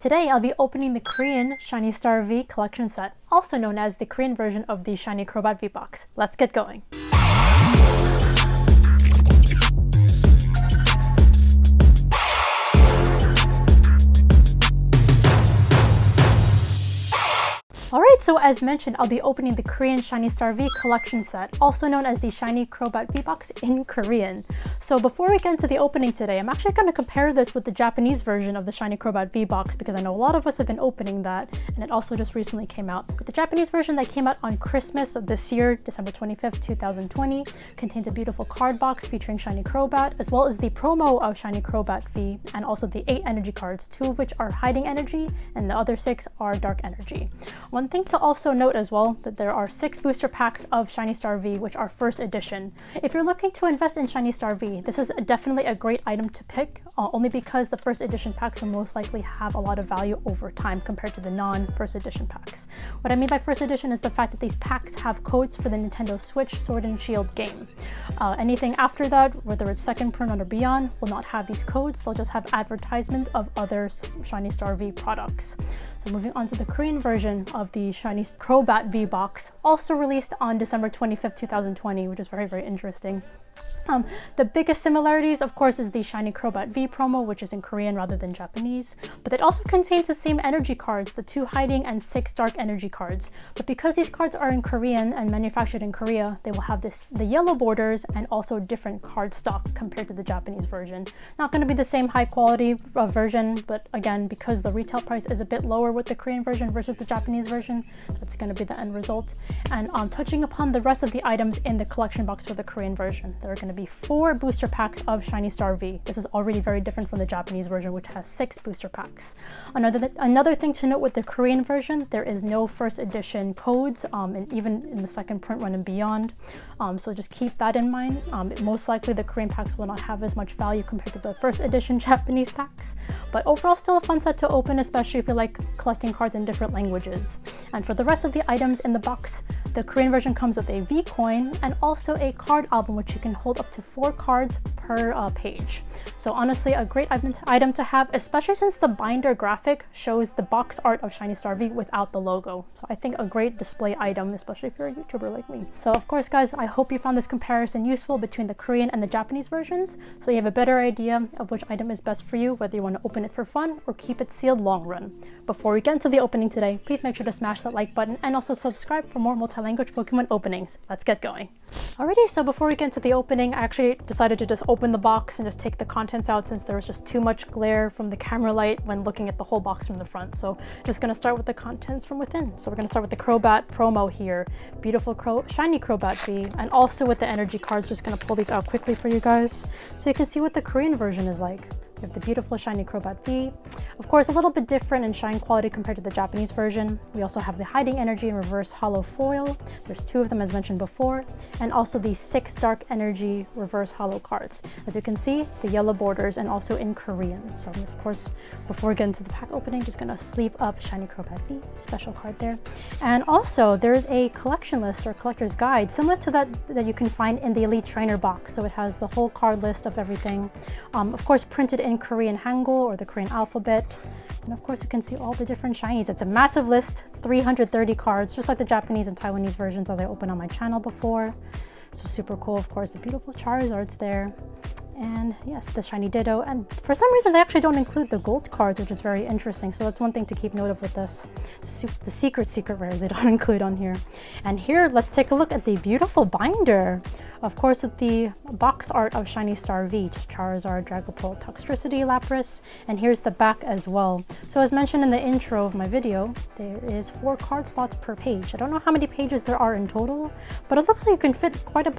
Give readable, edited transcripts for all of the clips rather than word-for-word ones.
Today I'll be opening the Korean 샤이니스타 V collection set, also known as the Korean version of the Shiny Crobat V Box. Let's get going! Alright, so as mentioned, I'll be opening the Korean 샤이니스타 V collection set, also known as the Shiny Crobat V Box in Korean. So before we get into the opening today, I'm actually going to compare this with the Japanese version of the Shiny Crobat V Box because I know a lot of us have been opening that, and it also just recently came out. But the Japanese version that came out on Christmas of this year, December 25th, 2020, contains a beautiful card box featuring Shiny Crobat, as well as the promo of Shiny Crobat V, and also the 8 energy cards, 2 of which are hiding energy, and the other 6 are dark energy. One thing to also note as well, that there are 6 booster packs of 샤이니스타 V, which are first edition. If you're looking to invest in 샤이니스타 V, this is definitely a great item to pick, only because the first edition packs will most likely have a lot of value over time compared to the non-first edition packs. What I mean by first edition is the fact that these packs have codes for the Nintendo Switch Sword and Shield game. Anything after that, whether it's second print or beyond, will not have these codes. They'll just have advertisement of other 샤이니스타 V products. So moving on to the Korean version of the Shiny Crobat V Box, also released on December 25th, 2020, which is very, very interesting. The biggest similarities, of course, is the Shiny Crobat V promo, which is in Korean rather than Japanese, but it also contains the same energy cards, the 2 hiding and 6 dark energy cards. But because these cards are in Korean and manufactured in Korea, they will have the yellow borders and also different card stock compared to the Japanese version. Not going to be the same high quality version, but again, because the retail price is a bit lower with the Korean version versus the Japanese version, that's going to be the end result. And touching upon the rest of the items in the collection box for the Korean version, there are going to be 4 booster packs of 샤이니스타 V. This is already very different from the Japanese version, which has 6 booster packs. Another thing to note with the Korean version, there is no first edition codes, and even in the second print run and beyond. So just keep that in mind. Most likely the Korean packs will not have as much value compared to the first edition Japanese packs. But overall, still a fun set to open, especially if you like collecting cards in different languages. And for the rest of the items in the box, the Korean version comes with a V coin and also a card album, which you can hold up to 4 cards per page. So honestly, a great item to have, especially since the binder graphic shows the box art of 샤이니스타 V without the logo. So I think a great display item, especially if you're a YouTuber like me. So of course, guys, I hope you found this comparison useful between the Korean and the Japanese versions, so you have a better idea of which item is best for you, whether you want to open it for fun or keep it sealed long run. Before we get into the opening today, please make sure to smash that like button and also subscribe for more multi-language Pokemon openings. Let's get going. Alrighty, so before we get into the opening, I actually decided to just open the box and just take the contents out since there was just too much glare from the camera light when looking at the whole box from the front. So just going to start with the contents from within. So we're going to start with the Crobat promo here. Beautiful Shiny Crobat V, and also with the energy cards. Just going to pull these out quickly for you guys so you can see what the Korean version is like. We have the beautiful Shiny Crobat V. Of course, a little bit different in shine quality compared to the Japanese version. We also have the hiding energy and reverse hollow foil. There's 2 of them as mentioned before, and also the 6 dark energy reverse hollow cards. As you can see, the yellow borders and also in Korean. So of course, before we get into the pack opening, just gonna sleeve up Shiny Crobat V, special card there. And also there's a collection list or collector's guide similar to that you can find in the Elite Trainer box. So it has the whole card list of everything, of course printed in Korean Hangul or the Korean alphabet. And of course you can see all the different shinies. It's a massive list, 330 cards, just like the Japanese and Taiwanese versions as I opened on my channel before. So super cool. Of course, the beautiful Charizards there. And yes, the shiny Ditto. And for some reason, they actually don't include the gold cards, which is very interesting. So that's one thing to keep note of with this. The secret rares they don't include on here. And here, let's take a look at the beautiful binder. Of course, with the box art of 샤이니스타 V, Charizard, Dragapult, Toxtricity, Lapras, and here's the back as well. So as mentioned in the intro of my video, there is 4 card slots per page. I don't know how many pages there are in total, but it looks like you can fit quite a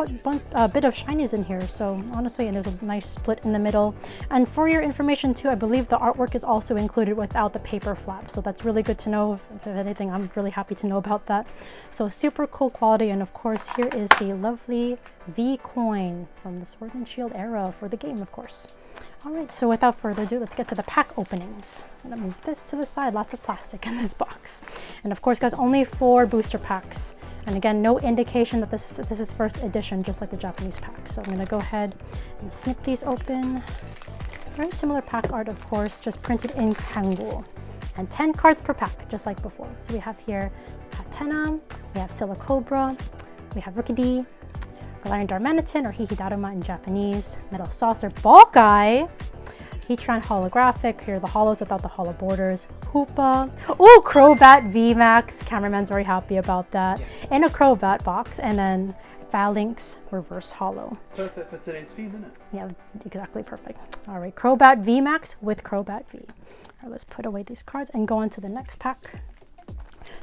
bit of shinies in here. So honestly, and there's a nice split in the middle. And for your information too, I believe the artwork is also included without the paper flap. So that's really good to know. If there's anything, I'm really happy to know about that. So super cool quality. And of course, here is the lovely V coin from the Sword and Shield era for the game, of course. Alright, so without further ado, let's get to the pack openings. I'm gonna move this to the side, lots of plastic in this box. And of course, guys, only 4 booster packs. And again, no indication that this is first edition, just like the Japanese pack. So I'm gonna go ahead and snip these open. Very similar pack art, of course, just printed in Hangul. and 10 cards per pack, just like before. So we have here Hatena, we have Silicobra, we have Rookidee, Galarian Darmanitan, or Hihidaruma in Japanese, Metal Saucer, Ball Guy, Heatran Holographic, here are the holos without the holo borders, Hoopa, oh, Crobat V Max, cameraman's very happy about that, in a Crobat box, and then Phalanx Reverse Holo. Perfect for today's theme, isn't it? Yeah, exactly perfect. All right, Crobat V Max with Crobat V. All right, let's put away these cards and go on to the next pack.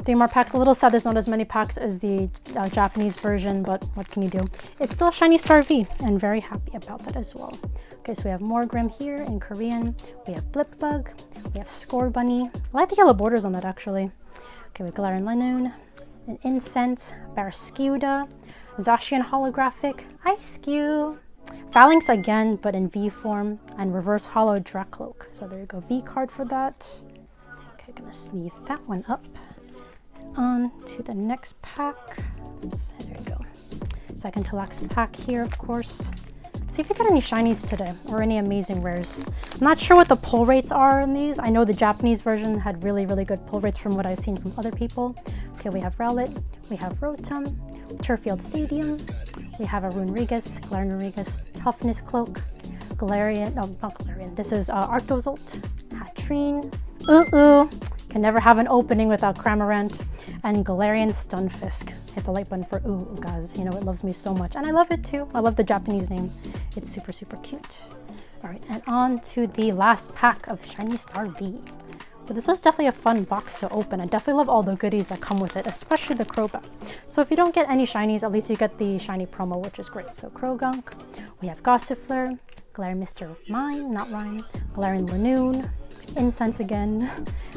3 more packs. A little sad there's not as many packs as the Japanese version, but what can you do? It's still Shiny Star V, and very happy about that as well. Okay, so we have more Grim here in Korean. We have Blipbug. We have Score Bunny. I like the yellow borders on that, actually. Okay, we have Galarian Linoone, an Incense, Barraskewda, Zacian Holographic, Ice-Cube, Phalanx again, but in V form, and Reverse Holo Dracloak. So there you go, V card for that. Okay, gonna sleeve that one up. On to the next pack. Oops, there you go. Second to last pack here, of course. See if we get any shinies today or any amazing rares. I'm not sure what the pull rates are in these. I know the Japanese version had really good pull rates from what I've seen from other people. Okay, we have Rowlet, we have Rotom, Turffield Stadium, we have a Runerigus, Galarian Runerigus, Toughness Cloak, Galarian, no, not Galarian, this is Arctozolt, Hatrine, can never have an opening without Cramorant, and Galarian Stunfisk. Hit the like button for guys, you know it loves me so much, and I love it too. I love the Japanese name. It's super cute. All right, and on to the last pack of Shiny Star V. But this was definitely a fun box to open. I definitely love all the goodies that come with it, especially the Crobat. So if you don't get any shinies, at least you get the shiny promo, which is great. So Krogunk, we have Gossifleur, Galarian Mr. Mime, not Rhyme, Galarian Linoone, Incense again,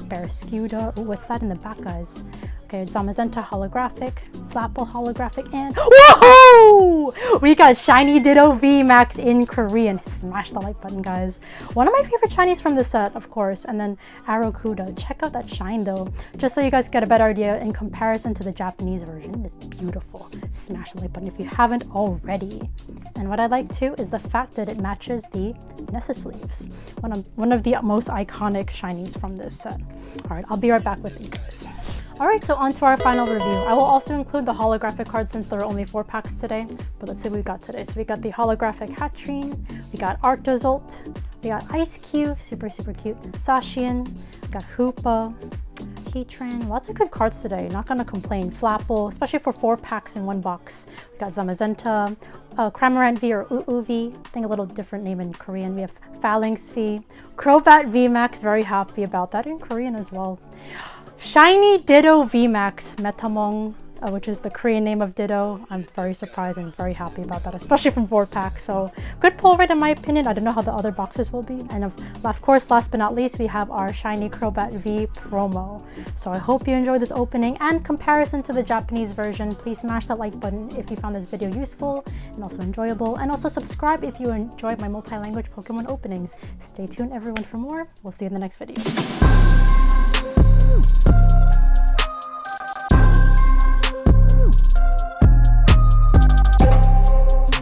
Barraskewda. Ooh, what's that in the back, guys? Okay, Zamazenta Holographic, Flapple Holographic, and woohoo! We got Shiny Ditto V Max in Korean. Smash the like button, guys. One of my favorite shinies from the set, of course, and then Arrokuda. Check out that shine, though, just so you guys get a better idea in comparison to the Japanese version. It's beautiful. Smash the like button if you haven't already. And what I like too is the fact that it matches the Nessa sleeves. One of the most iconic shinies from this set. All right, I'll be right back with you guys. All right, so on to our final review. I will also include the holographic cards since there are only 4 packs today, but let's see what we got today. So we got the holographic Hatrine, we got Arctozolt, we got Ice-Cube, super cute, Zacian, we got Hoopa, Heatran, lots of good cards today, not gonna complain. Flapple, especially for 4 packs in one box. We got Zamazenta, Cramorant V or V, I think a little different name in Korean. We have Phalanx V, Crobat V Max, very happy about that in Korean as well. Shiny Ditto V Max Metamong, which is the Korean name of Ditto. I'm very surprised and very happy about that, especially from 4 packs. So good pull rate in my opinion. I don't know how the other boxes will be. And of course, last but not least, we have our Shiny Crobat V promo. So I hope you enjoyed this opening and comparison to the Japanese version. Please smash that like button if you found this video useful and also enjoyable. And also subscribe if you enjoyed my multi-language Pokemon openings. Stay tuned everyone for more. We'll see you in the next video.